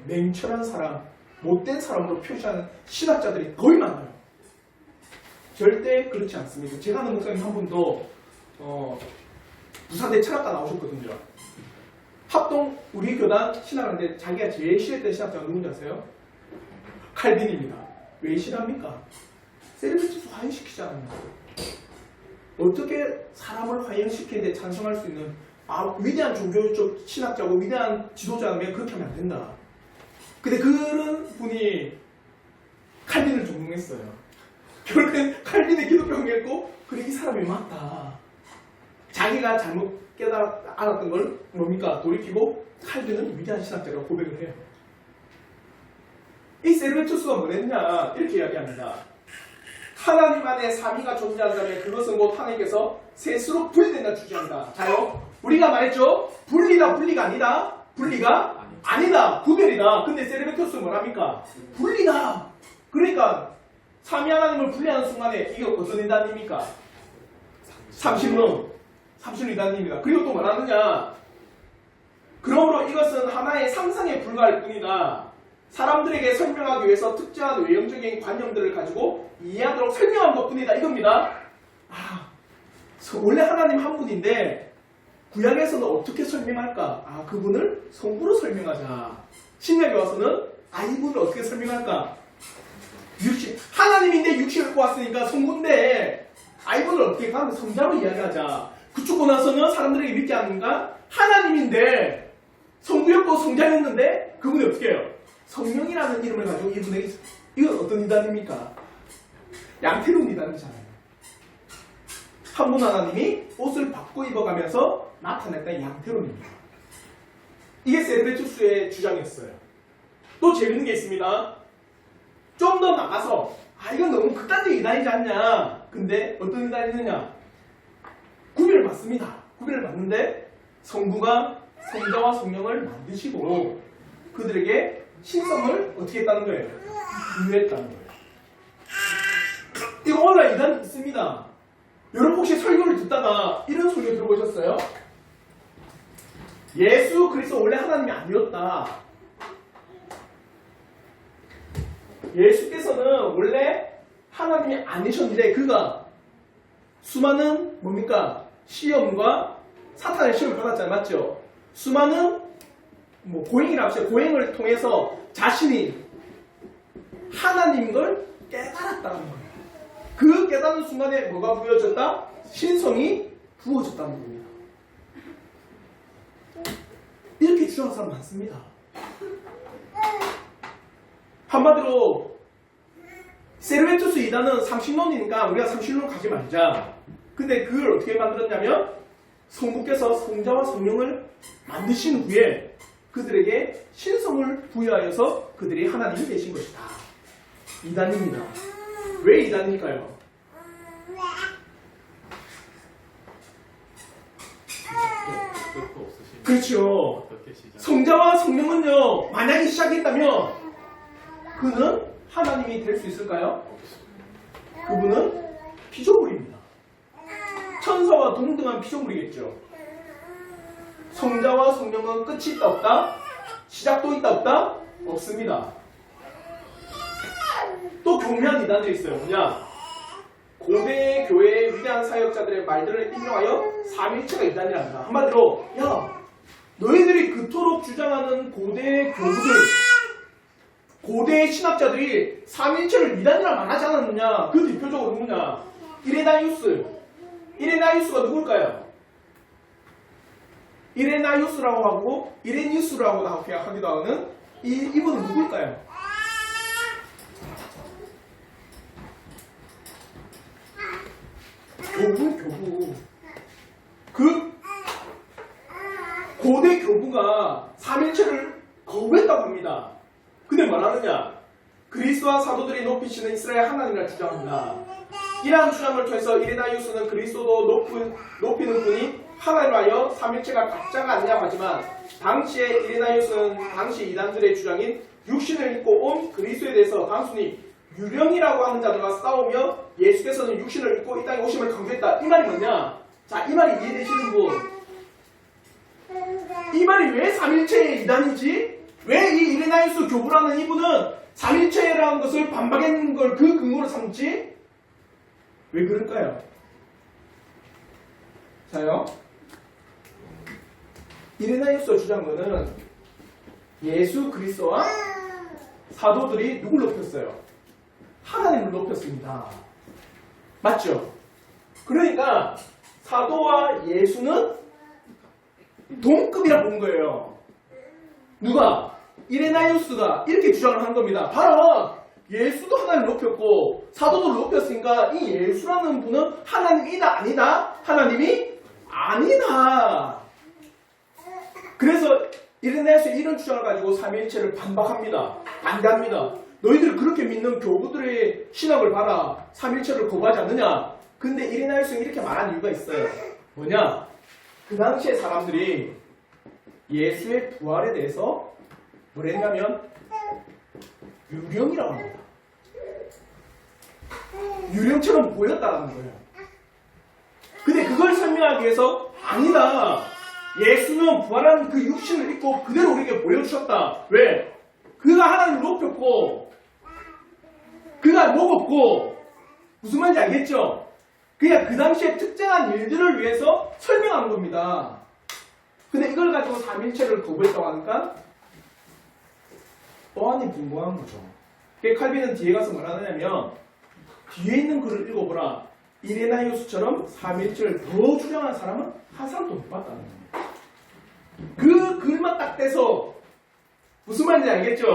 냉철한 사람, 못된 사람으로 표시하는 신학자들이 거의 많아요. 절대 그렇지 않습니다. 제가 아는 목사님 한 분도 부산대 철학과 나오셨거든요. 합동 우리 교단 신학하는데 자기가 제일 싫어했던 신학자가 누군지 아세요? 칼빈입니다. 왜 싫어합니까? 세르베투스 화형시키지 않았나? 어떻게 사람을 화형시키는데 찬성할 수 있는 위대한 종교적 신학자고 위대한 지도자면 그렇게 하면 안 된다. 근데 그런 분이 칼빈을 존경했어요. 결국엔 칼빈의 기독교형이었고 그래 이 사람이 맞다. 자기가 잘못 알았던 걸 뭡니까? 돌이키고 칼빈은 위대한 신학자라고 고백을 해요. 이 세르베투스가 뭐랬냐? 이렇게 이야기합니다. 하나님 안에 삼위가 존재한다면 그것은 곧 하나님께서 셋으로 분리된다 주장한다. 자요, 우리가 말했죠? 분리가 아니다. 분리가 아니다. 구별이다. 근데 세르베투스는 뭐랍니까? 분리다. 그러니까 삼위 하나님을 분리하는 순간에 이게 어떤 이단입니까? 삼신론 이단입니다. 그리고 또 뭐라느냐? 그러므로 이것은 하나의 상상에 불과할 뿐이다. 사람들에게 설명하기 위해서 특정한 외형적인 관념들을 가지고 이해하도록 설명한 것뿐이다. 이겁니다. 원래 하나님 한 분인데 구약에서는 어떻게 설명할까? 그분을 성부로 설명하자. 신약에 와서는 이분을 어떻게 설명할까? 하나님인데 육신을 입고 왔으니까 성부인데 이분을 어떻게 가면 성자로 이야기하자. 그쪽고 나서는 사람들에게 믿지 않는가? 하나님인데 성부였고 성자였는데 그분이 어떻게 해요? 성령이라는 이름을 가지고 이분에게 이건 어떤 이단입니까? 양태로운 이단이잖아요. 한 분 하나님이 옷을 바꿔 입어가면서 나타냈던 양태론입니다. 이게 세르베투스의 주장이었어요. 또 재밌는 게 있습니다. 좀 더 나가서 이건 너무 극단적인 이단이지 않냐. 근데 어떤 이단이 있느냐. 구별을 받습니다. 구별을 받는데 성부가 성자와 성령을 만드시고 그들에게 신성을 어떻게 했다는 거예요? 부여했다는 거예요. 이거 온라인 이단 있습니다. 여러분 혹시 설교를 듣다가 이런 설교 들어보셨어요? 예수 그리스도 원래 하나님이 아니었다. 예수께서는 원래 하나님이 아니셨는데 그가 수많은 뭡니까? 시험과 사탄의 시험을 받았잖아요. 맞죠? 수많은 고행이라 합시다. 고행을 통해서 자신이 하나님인 걸 깨달았다는 거예요. 그 깨닫는 순간에 뭐가 부여졌다? 신성이 부어졌다는 겁니다. 이렇게 주장하는 사람 많습니다. 한마디로 세르베투스 이단은 삼신론이니까 우리가 삼신론 가지 말자. 근데 그걸 어떻게 만들었냐면 성부께서 성자와 성령을 만드신 후에 그들에게 신성을 부여하여서 그들이 하나님이 되신 것이다. 이단입니다. 왜 이단일까요? 그렇죠. 성자와 성령은요, 만약에 시작했다면 그는 하나님이 될 수 있을까요? 그분은 피조물입니다. 천사와 동등한 피조물이겠죠. 성자와 성령은 끝이 있다 없다? 시작도 있다 없다? 없습니다. 또 경미한 이단들이 있어요. 뭐냐? 고대 교회의 위대한 사역자들의 말들을 인용하여 삼위일체가 이단이란다. 한마디로 너희들이 그토록 주장하는 고대 교부들, 고대 신학자들이 삼일체를 미단이라 말하지 않았느냐? 그 대표적으로 누구냐? 이레나이우스. 이레나이우스가 누굴까요? 이레나이우스라고 하고 이레니우스라고 하기도 하는 이분은 누굴까요? 교부. 그 고대 교부가 삼일체를 거부했다고 합니다. 근데 뭐라느냐? 그리스도와 사도들이 높이시는 이스라엘 하나님이라 주장합니다. 이러한 주장을 통해서 이레나이우스는 그리스도도 높이는 분이 하나님하여 삼일체가 가짜가 아니냐고 하지만 당시에 이레나이우스는 당시 이단들의 주장인 육신을 입고 온 그리스도에 대해서 단순히 유령이라고 하는 자들과 싸우며 예수께서는 육신을 입고 이 땅에 오심을 강조했다. 이 말이 뭐냐? 자, 이 말이 이해되시는 분? 이 말이 왜 삼일체의 이단이지? 왜 이 이레나이우스 교부라는 이분은 삼일체라는 것을 반박한 걸 그 근거로 삼지? 왜 그럴까요? 자요. 이레나이우스가 주장한 것은 예수 그리스도와 사도들이 누굴 높였어요? 하나님을 높였습니다. 맞죠? 그러니까 사도와 예수는 동급이라 본 거예요. 누가? 이레나이우스가 이렇게 주장을 한 겁니다. 바로 예수도 하나님을 높였고 사도도 높였으니까 이 예수라는 분은 하나님이다 아니다? 하나님이 아니다. 그래서 이레나이우스 이런 주장을 가지고 삼위일체를 반박합니다. 반대합니다. 너희들이 그렇게 믿는 교부들의 신학을 봐라. 삼위일체를 거부하지 않느냐? 근데 이레나이우스는 이렇게 말한 이유가 있어요. 뭐냐? 그 당시에 사람들이 예수의 부활에 대해서 뭐랬냐면 유령이라고 합니다. 유령처럼 보였다는 거예요. 근데 그걸 설명하기 위해서 아니다. 예수는 부활한 그 육신을 입고 그대로 우리에게 보여주셨다. 왜? 그가 하나님을 높였고 그가 먹었고 무슨 말인지 알겠죠? 그냥 그 당시에 특정한 일들을 위해서 설명하는 겁니다. 근데 이걸 가지고 삼일체를 거부했다고 하니까 뻔히 궁금한 거죠. 칼빈은 뒤에 가서 뭐라느냐면 뒤에 있는 글을 읽어보라. 이레나이우스처럼 삼일체를 더 주장한 사람은 한 사람도 못 봤다는 겁니다. 그 글만 딱 떼서 무슨 말인지 알겠죠?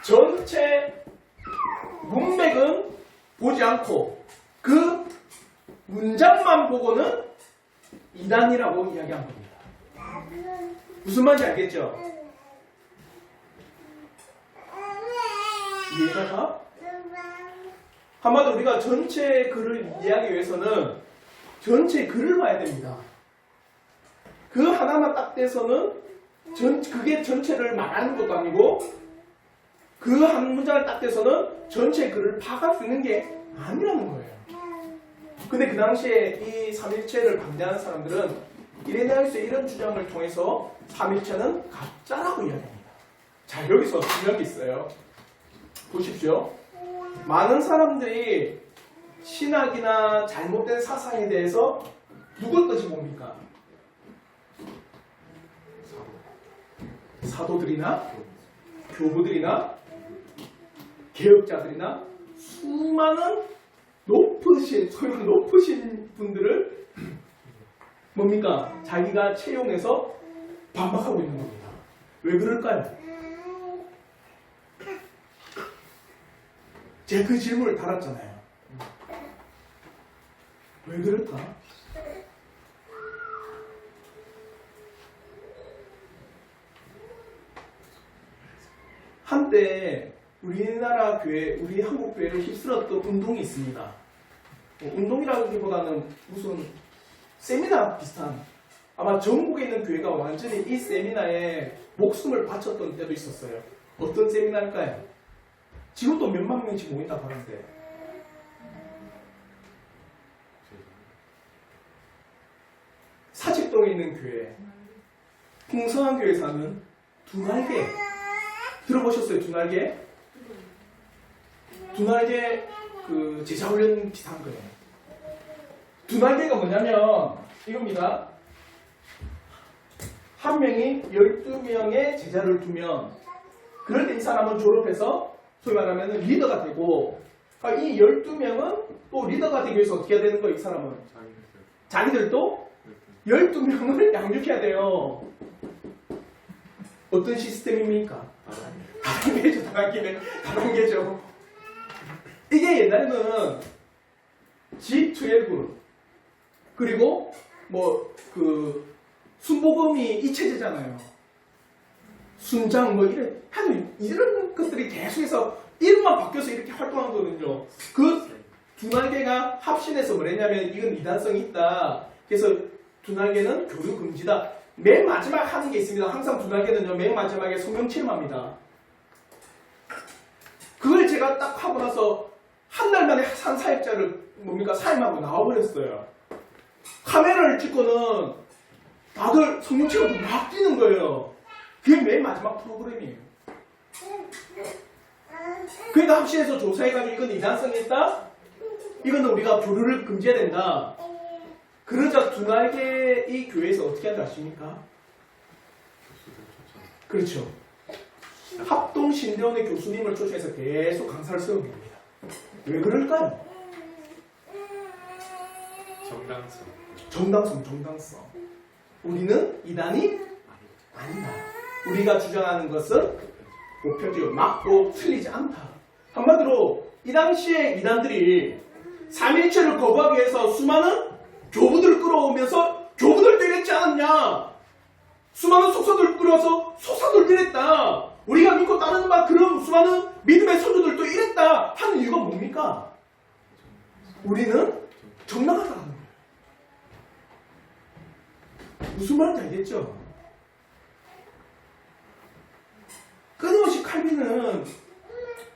전체 문맥은 보지 않고 그 문장만 보고는 이단이라고 이야기한 겁니다. 무슨 말인지 알겠죠? 이해가 가? 한마디로 우리가 전체 글을 이해하기 위해서는 전체 글을 봐야 됩니다. 그 하나만 딱 떼서는 그게 전체를 말하는 것도 아니고 그 한 문장을 딱 떼서는 전체 글을 파악할 수 있는 게 아니라는 거예요. 근데 그 당시에 이 삼일체를 반대하는 사람들은 이레나이우스의 이런 주장을 통해서 삼일체는 가짜라고 이야기합니다. 자, 여기서 중요한 게 있어요. 보십시오. 많은 사람들이 신학이나 잘못된 사상에 대해서 누굴 끄집어옵니까? 사도들이나 교부들이나 개혁자들이나 수많은 높으신 분들을 뭡니까? 자기가 채용해서 반박하고 있는 겁니다. 왜 그럴까요? 제가 그 질문을 달았잖아요. 왜 그럴까? 한때 우리나라 교회, 우리 한국 교회를 휩쓸었던 운동이 있습니다. 운동이라기보다는 무슨 세미나 비슷한, 아마 전국에 있는 교회가 완전히 이 세미나에 목숨을 바쳤던 때도 있었어요. 어떤 세미나일까요? 지금도 몇만 명씩 모인다고 하는데 사직동에 있는 교회, 풍성한 교회 사는 두날개 들어보셨어요? 두날개? 두날개 그 제자훈련 비슷한 거예요. 두날개가 뭐냐면 이겁니다. 한 명이 12명의 제자를 두면 그럴 때 이 사람은 졸업해서 소위 말하면 리더가 되고 이 12명은 또 리더가 되기 위해서 어떻게 해야 되는 거예요? 이 사람은 자기들도 12명을 양육해야 돼요. 어떤 시스템입니까? 다단계죠. 다단계죠. 이게 옛날에는 G12 그리고 순복음이 이 체제잖아요. 순장 이런 것들이 계속해서 이름만 바뀌어서 이렇게 활동한 거거든요. 그 두 날개가 합신해서 뭐랬냐면 이건 이단성이 있다. 그래서 두 날개는 교류 금지다. 맨 마지막 하는 게 있습니다. 항상 두 날개는요, 맨 마지막에 성령 체험합니다. 그걸 제가 딱 하고 나서 한 달 만에 산 사역자를 사임하고 나와버렸어요. 카메라를 찍고는 다들 성령 체험도 막 뛰는 거예요. 그게 맨 마지막 프로그램이에요. 그러니까 합시에서 조사해가지고 이건 이단성이 있다? 이거는 우리가 교류를 금지해야 된다. 그러자 두 날개 이 교회에서 어떻게 한다 아십니까? 그렇죠. 합동 신대원의 교수님을 초청해서 계속 강사를 세웁니다. 왜 그럴까요? 정당성. 우리는 이단이 아니다. 우리가 주장하는 것은 목표적이고 맞고 틀리지 않다. 한마디로 이 당시에 이단들이 삼일체를 거부하기 위해서 수많은 교부들을 끌어오면서 교부들도 이랬지 않았냐? 수많은 속사들을 끌어와서 속사들도 이랬다. 우리가 믿고 따르는 바 그런 수많은 믿음의 선조들도 이랬다 하는 이유가 뭡니까? 우리는 정당하다는 거예요. 무슨 말인지 알겠죠? 끊임없이 칼빈은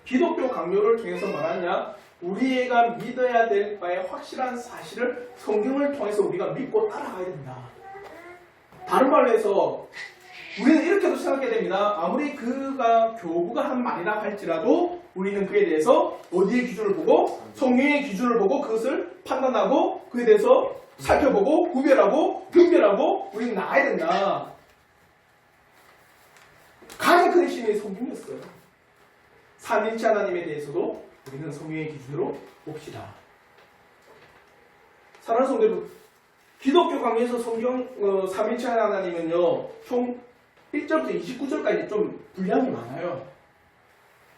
기독교 강요를 통해서 말하냐? 우리가 믿어야 될 바의 확실한 사실을 성경을 통해서 우리가 믿고 따라가야 된다. 다른 말로 해서 우리는 이렇게도 생각해야 됩니다. 아무리 그가 교부가 한 말이라 할지라도 우리는 그에 대해서 어디의 기준을 보고 성경의 기준을 보고 그것을 판단하고 그에 대해서 살펴보고 구별하고 분별하고 우리는 나가야 된다. 가장 큰 핵심이 성경이었어요. 삼일체 하나님에 대해서도 우리는 성경의 기준으로 봅시다. 사랑하는 성도 여러분, 기독교 강의에서 성경 삼일체 하나님은요 총 1절부터 29절까지 좀 분량이 많아요.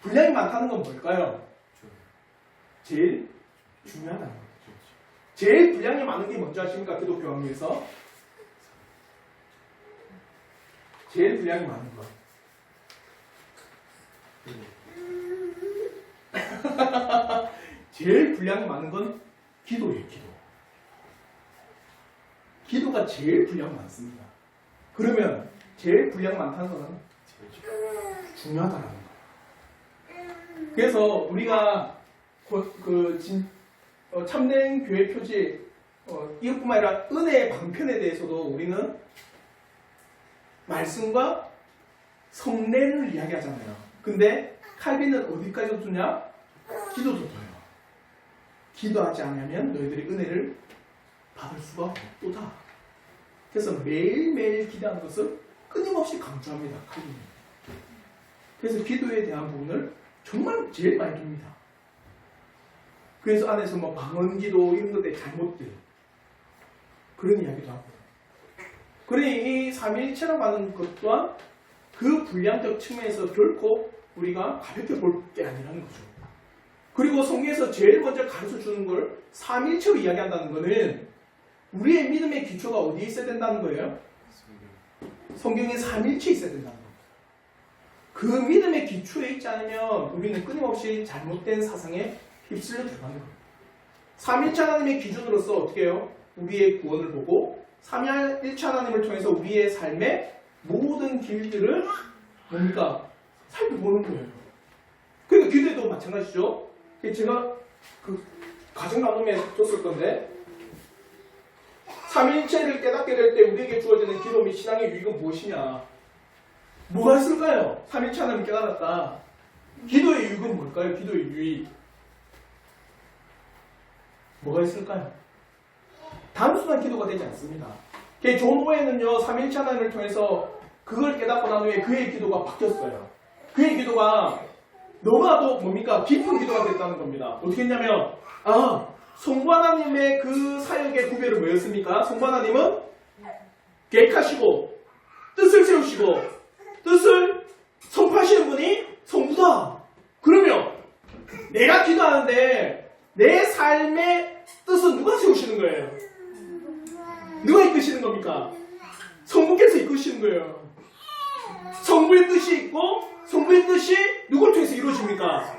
분량이 많다는 건 뭘까요? 제일 중요하다는 거죠. 제일 분량이 많은 게 뭔지 아십니까? 기독교 강의에서 제일 분량이 많은 거. 제일 분량이 많은 건 기도예요. 기도가 제일 분량 많습니다. 그러면 제일 분량 많다는 것은 중요하다는 거예요. 그래서 우리가 참된 교회 표지 이것뿐만 아니라 은혜의 방편에 대해서도 우리는 말씀과 성례를 이야기하잖아요. 근데 칼빈은 어디까지 두냐? 기도도 둬요. 기도하지 않으면 너희들이 은혜를 받을 수가 없도다. 그래서 매일매일 기도하는 것을 끊임없이 강조합니다. 칼빈이. 그래서 기도에 대한 부분을 정말 제일 많이 둡니다. 그래서 안에서 방언기도 이런 것들 잘못들 그런 이야기도 하고 그러니 이 삼위일체라고 하는 것 또한 그 분량적 측면에서 결코 우리가 가볍게 볼 게 아니라는 거죠. 그리고 성경에서 제일 먼저 가르쳐 주는 걸 삼위일체로 이야기한다는 것은 우리의 믿음의 기초가 어디에 있어야 된다는 거예요? 성경에 삼위일체 있어야 된다는 거예요. 그 믿음의 기초에 있지 않으면 우리는 끊임없이 잘못된 사상에 휩쓸려 들어가는 거예요. 삼위일체 하나님의 기준으로서 어떻게 해요? 우리의 구원을 보고 삼위일체 하나님을 통해서 우리의 삶의 모든 길들을 뭡니까? 살펴보는 거예요. 그러니까 기도에도 마찬가지죠. 제가 그 가정 나눔에 줬을 건데 삼위일체를 깨닫게 될 때 우리에게 주어지는 기도 및 신앙의 유익은 무엇이냐? 뭐가 있을까요? 삼위일체 하나님을 깨달았다. 기도의 유익은 뭘까요? 기도의 유익 뭐가 있을까요? 단순한 기도가 되지 않습니다. 존 오웬은요, 삼일체 하나님을 통해서 그걸 깨닫고 난 후에 그의 기도가 바뀌었어요. 그의 기도가 너무나도 뭡니까? 깊은 기도가 됐다는 겁니다. 어떻게 했냐면, 성부 하나님의 그 사역의 구별은 뭐였습니까? 성부 하나님은 계획하시고, 뜻을 세우시고, 뜻을 선포하시는 분이 성부다. 그러면, 내가 기도하는데, 내 삶의 뜻은 누가 세우시는 거예요? 누가 이끄시는 겁니까? 성부께서 이끄시는 거예요. 성부의 뜻이 있고, 성부의 뜻이 누굴 통해서 이루어집니까?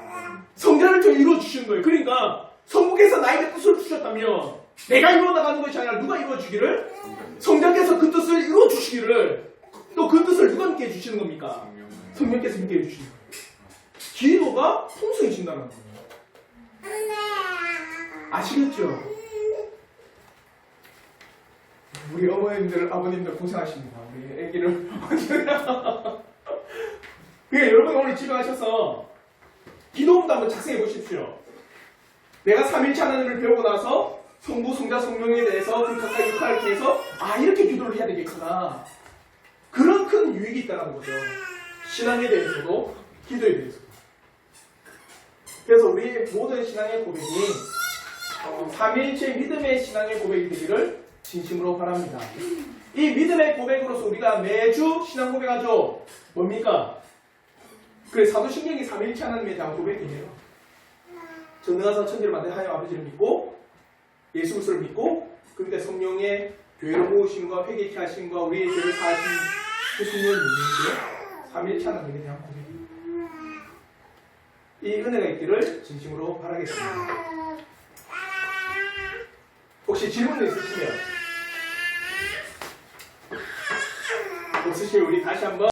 성자를 통해 이루어주시는 거예요. 그러니까 성부께서 나에게 뜻을 주셨다면 내가 이루어나가는 것이 아니라 누가 이루어주기를? 성자께서 그 뜻을 이루어주시기를, 또 그 뜻을 누가 함께 해주시는 겁니까? 성령께서 함께 해주시는 거예요. 기도가 풍성해진다는 거예요. 아시겠죠? 우리 어머님들, 아버님들 고생하십니다. 우리 애기를. 그러니까 여러분 오늘 집에 가셔서 기도문도 한번 작성해 보십시오. 내가 삼일체 하나님을 배우고 나서 성부, 성자, 성령에 대해서 그 각각 역할을 통해서 이렇게 기도를 해야 되겠구나. 그런 큰 유익이 있다는 거죠. 신앙에 대해서도 기도에 대해서도. 그래서 우리 모든 신앙의 고백이 삼일체 믿음의 신앙의 고백이 되기를 진심으로 바랍니다. 이 믿음의 고백으로서 우리가 매주 신앙 고백하죠. 뭡니까? 그 사도신경이 삼일체 하나님에 대한 고백이에요. 전능하사 천지를 만든 하나님 아버지를 믿고 예수 그리스도를 믿고 그때 성령의 교회로 모으심과 회개케 하심과 우리의 죄를 사하신 그 신령을 믿는 게 삼일체 하나님에 대한 고백입니다. 이 은혜가 있기를 진심으로 바라겠습니다. 혹시 질문 있으시면 없으시면 우리 다시 한번